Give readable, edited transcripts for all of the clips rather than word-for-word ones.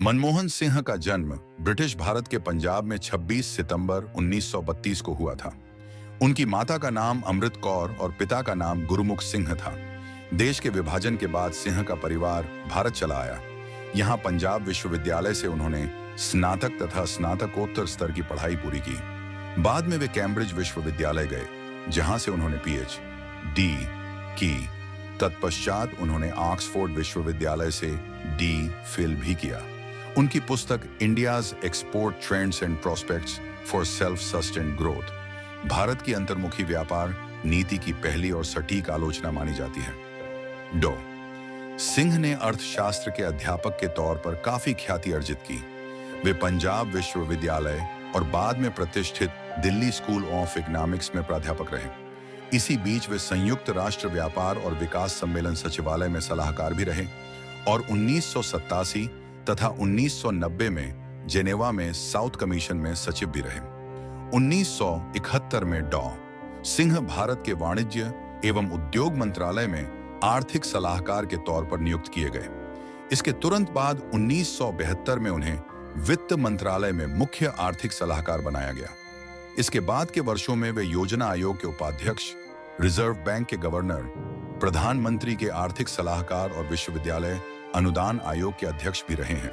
मनमोहन सिंह का जन्म ब्रिटिश भारत के पंजाब में 26 सितंबर 1932 को हुआ था। उनकी माता का नाम अमृत कौर और पिता का नाम गुरुमुख सिंह था। देश के विभाजन के बाद सिंह का परिवार भारत चला आया। यहाँ पंजाब विश्वविद्यालय से उन्होंने स्नातक तथा स्नातकोत्तर स्तर की पढ़ाई पूरी की। बाद में वे कैम्ब्रिज विश्वविद्यालय गए, जहां से उन्होंने पीएचडी की। तत्पश्चात उन्होंने ऑक्सफोर्ड विश्वविद्यालय से डी.फिल भी किया। उनकी पुस्तक India's export trends and prospects for self sustained growth Bharat की अंतर्मुखी व्यापार नीति की पहली और सटीक आलोचना मानी जाती है। डॉ सिंह ने अर्थशास्त्र के अध्यापक के तौर पर काफी ख्याति अर्जित की। वे पंजाब विश्वविद्यालय और बाद में प्रतिष्ठित दिल्ली स्कूल ऑफ इकोनॉमिक्स में प्राध्यापक रहे। इसी बीच वे संयुक्त राष्ट्र व्यापार और विकास सम्मेलन सचिवालय में सलाहकार भी रहे और 1987 तथा 1990 में जेनेवा में साउथ कमीशन में सचिव भी रहे। 1971 में डॉ सिंह भारत के वाणिज्य एवं उद्योग मंत्रालय में आर्थिक सलाहकार के तौर पर नियुक्त किए गए। इसके तुरंत बाद 1972 में उन्हें वित्त मंत्रालय में मुख्य आर्थिक सलाहकार बनाया गया। इसके बाद के वर्षों में वे योजना आयोग के उपाध्यक्ष, रिजर्व बैंक के गवर्नर, प्रधानमंत्री के आर्थिक सलाहकार और विश्वविद्यालय अनुदान आयोग के अध्यक्ष भी रहे हैं।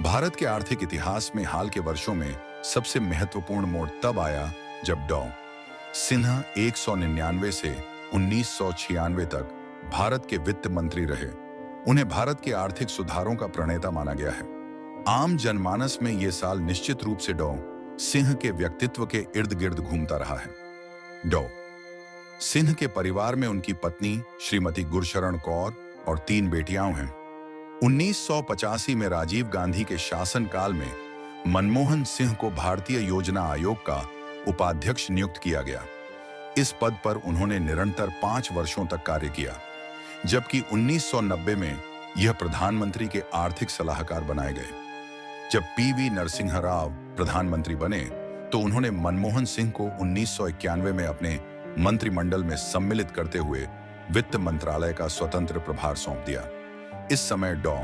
भारत के आर्थिक इतिहास में हाल के वर्षों में सबसे महत्वपूर्ण मोड़ तब आया जब डॉ सिंह 1999 से 1996 तक भारत के वित्त मंत्री रहे। उन्हें भारत के आर्थिक सुधारों का प्रणेता माना गया है। आम जनमानस में यह साल निश्चित रूप से डॉ सिंह के व्यक्तित्व के इर्द गिर्द घूमता रहा है। डॉ सिंह के परिवार में उनकी पत्नी श्रीमती गुरशरण कौर और 3 बेटियां हैं। 1985 में राजीव गांधी के शासनकाल में मनमोहन सिंह को भारतीय योजना आयोग का उपाध्यक्ष नियुक्त किया गया। इस पद पर उन्होंने निरंतर 5 वर्षों तक कार्य किया, जबकि 1990 में यह प्रधानमंत्री के आर्थिक सलाहकार बनाए गए। जब पीवी नरसिंह राव प्रधानमंत्री बने तो उन्होंने मनमोहन सिंह को 1991 में अपने मंत्रिमंडल में सम्मिलित करते हुए वित्त मंत्रालय का स्वतंत्र प्रभार सौंप दिया। इस समय डॉ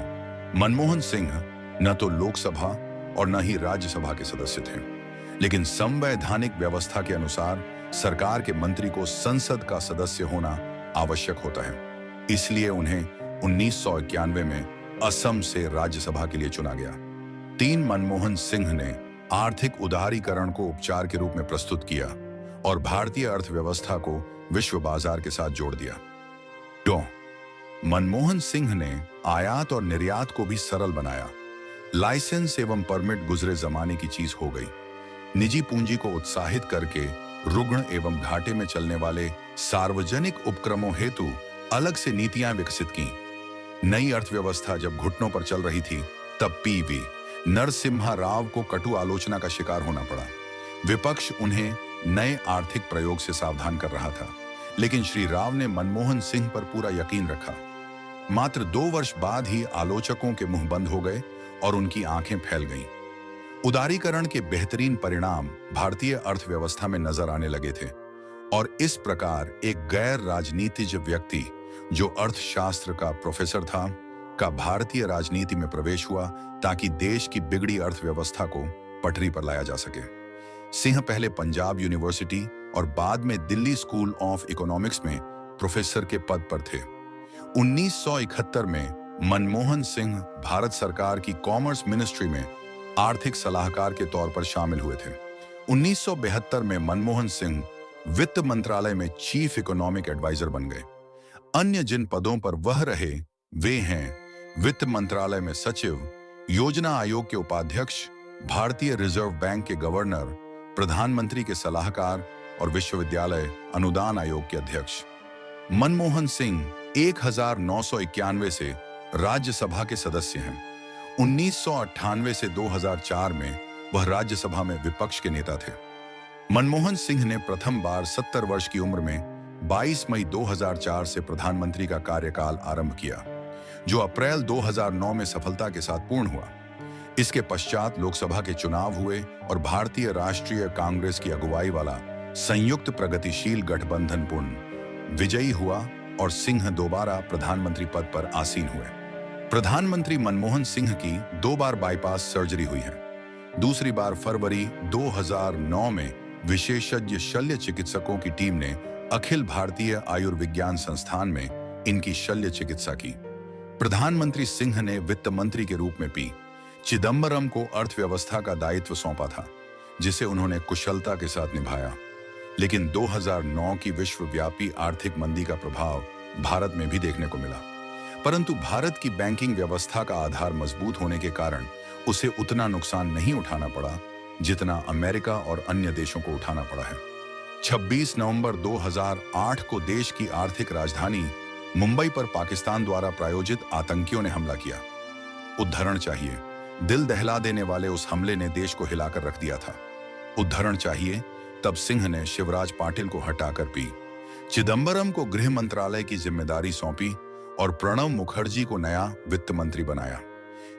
मनमोहन सिंह न तो लोकसभा और न ही राज्यसभा के सदस्य थे, लेकिन संवैधानिक व्यवस्था के अनुसार सरकार के मंत्री को संसद का सदस्य होना आवश्यक होता है। इसलिए उन्हें 1991 में असम से राज्यसभा के लिए चुना गया। 3 मनमोहन सिंह ने आर्थिक उदारीकरण को उपचार के रूप में प्रस्तुत किया और भारतीय अर्थव्यवस्था को विश्व बाजार के साथ जोड़ दिया। डॉ मनमोहन सिंह ने आयात और निर्यात को भी सरल बनाया। लाइसेंस एवं परमिट गुजरे जमाने की चीज हो गई। निजी पूंजी को उत्साहित करके रुग्ण एवं घाटे में चलने वाले सार्वजनिक उपक्रमों हेतु अलग से नीतियां विकसित की। नई अर्थव्यवस्था जब घुटनों पर चल रही थी तब पीवी नरसिम्हा राव को कटु आलोचना का शिकार होना पड़ा। विपक्ष उन्हें नए आर्थिक प्रयोग से सावधान कर रहा था, लेकिन श्री राव ने मनमोहन सिंह पर पूरा यकीन रखा। मात्र 2 वर्ष बाद ही आलोचकों के मुंह बंद हो गए और उनकी आंखें फैल गईं। उदारीकरण के बेहतरीन परिणाम भारतीय अर्थव्यवस्था में नजर आने लगे थे और इस प्रकार एक गैर राजनीतिज व्यक्ति जो अर्थशास्त्र का प्रोफेसर था का भारतीय राजनीति में प्रवेश हुआ ताकि देश की बिगड़ी अर्थव्यवस्था को पटरी पर लाया जा सके। सिंह पहले पंजाब यूनिवर्सिटी और बाद में दिल्ली स्कूल ऑफ इकोनॉमिक्स में प्रोफेसर के पद पर थे। 1971 में मनमोहन सिंह भारत सरकार की कॉमर्स मिनिस्ट्री में आर्थिक सलाहकार के तौर पर शामिल हुए थे। 1972 में मनमोहन सिंह वित्त मंत्रालय में चीफ इकोनॉमिक एडवाइजर बन गए। अन्य जिन पदों पर वह रहे वे हैं वित्त मंत्रालय में सचिव, योजना आयोग के उपाध्यक्ष, भारतीय रिजर्व बैंक के गवर्नर, प्रधानमंत्री के सलाहकार और विश्वविद्यालय अनुदान आयोग के अध्यक्ष। मनमोहन सिंह 1991 से राज्यसभा के सदस्य हैं। 1998 से 2004 में वह राज्यसभा में विपक्ष के नेता थे। मनमोहन सिंह ने प्रथम बार 70 वर्ष की उम्र में 22 मई 2004 से प्रधानमंत्री का कार्यकाल आरंभ किया, जो अप्रैल 2009 में सफलता के साथ पूर्ण हुआ। इसके पश्चात लोकसभा के चुनाव हुए और भारतीय राष्ट्रीय कांग्रेस की अगुवाई वाला संयुक्त प्रगतिशील गठबंधन पूर्ण विजयी हुआ और सिंह दोबारा प्रधानमंत्री पद पर आसीन हुए। प्रधानमंत्री मनमोहन सिंह की 2 बार बाईपास सर्जरी हुई है। दूसरी बार फरवरी 2009 में विशेषज्ञ शल्य चिकित्सकों की टीम ने अखिल भारतीय आयुर्विज्ञान संस्थान में इनकी शल्य चिकित्सा की। प्रधानमंत्री सिंह ने वित्त मंत्री के रूप में पी चिदंबरम को अर्थव्यवस्था का दायित्व सौंपा था, जिसे उन्होंने कुशलता के साथ निभाया। लेकिन 2009 की विश्वव्यापी आर्थिक मंदी का प्रभाव भारत में भी देखने को मिला, परंतु भारत की बैंकिंग व्यवस्था का आधार मजबूत होने के कारण उसे उतना नुकसान नहीं उठाना पड़ा जितना अमेरिका और अन्य देशों को उठाना पड़ा है। 26 नवंबर 2008 को देश की आर्थिक राजधानी मुंबई पर पाकिस्तान द्वारा प्रायोजित आतंकियों ने हमला किया। उद्धरण चाहिए, दिल दहला देने वाले उस हमले ने देश को हिलाकर रख दिया था। उद्धरण चाहिए, तब सिंह ने शिवराज पाटिल को हटाकर पी, चिदंबरम को गृह मंत्रालय की जिम्मेदारी सौंपी और प्रणब मुखर्जी को नया वित्त मंत्री बनाया।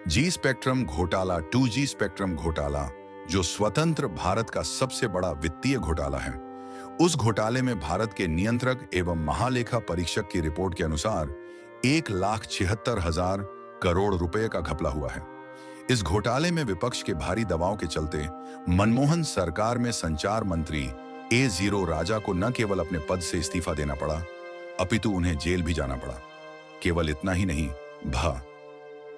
जी स्पेक्ट्रम घोटाला, 2G स्पेक्ट्रम घोटाला, जो स्वतंत्र भारत का सबसे बड़ा वित्तीय घोटाला है, उस घोटाले में भारत के नियंत्रक एवं महालेखा परीक्षक की रिपोर्ट के अनुसार 1,76,000 करोड़ रुपए का घपला हुआ है। इस घोटाले में विपक्ष के भारी दबाव के चलते मनमोहन सरकार में संचार मंत्री A0 राजा को न केवल अपने पद से इस्तीफा देना पड़ा, अपितु उन्हें जेल भी जाना पड़ा। केवल इतना ही नहीं,